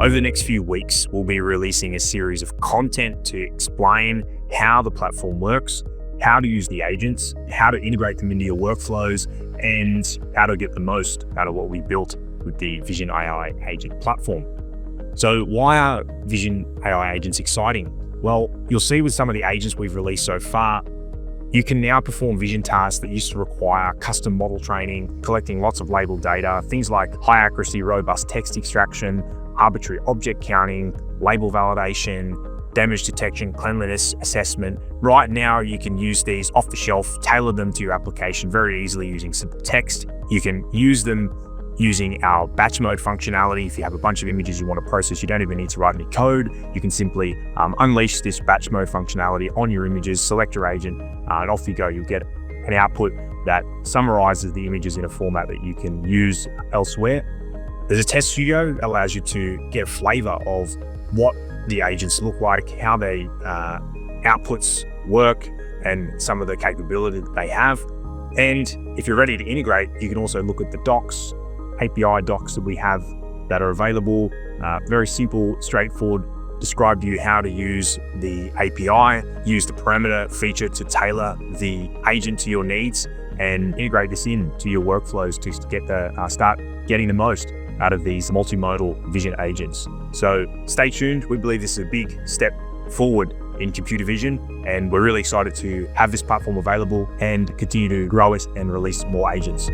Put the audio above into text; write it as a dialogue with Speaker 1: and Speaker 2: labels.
Speaker 1: Over the next few weeks, we'll be releasing a series of content to explain how the platform works, how to use the agents, how to integrate them into your workflows, and how to get the most out of what we built with the Vision AI agent platform. So why are Vision AI agents exciting? Well, you'll see with some of the agents we've released so far, you can now perform vision tasks that used to require custom model training, collecting lots of labeled data, things like high accuracy, robust text extraction, arbitrary object counting, label validation, damage detection, cleanliness assessment. Right now, you can use these off the shelf, tailor them to your application very easily using simple text. You can use them using our batch mode functionality. If you have a bunch of images you want to process, you don't even need to write any code. You can simply unleash this batch mode functionality on your images, select your agent, and off you go. You'll get an output that summarizes the images in a format that you can use elsewhere. There's a test studio that allows you to get a flavor of what the agents look like, how they outputs work, and some of the capability that they have. And if you're ready to integrate, you can also look at the docs, API docs that we have that are available. Very simple, straightforward, describe to you how to use the API, use the parameter feature to tailor the agent to your needs, and integrate this into your workflows to get start getting the most out of these multimodal vision agents. So stay tuned. We believe this is a big step forward in computer vision, and we're really excited to have this platform available and continue to grow it and release more agents.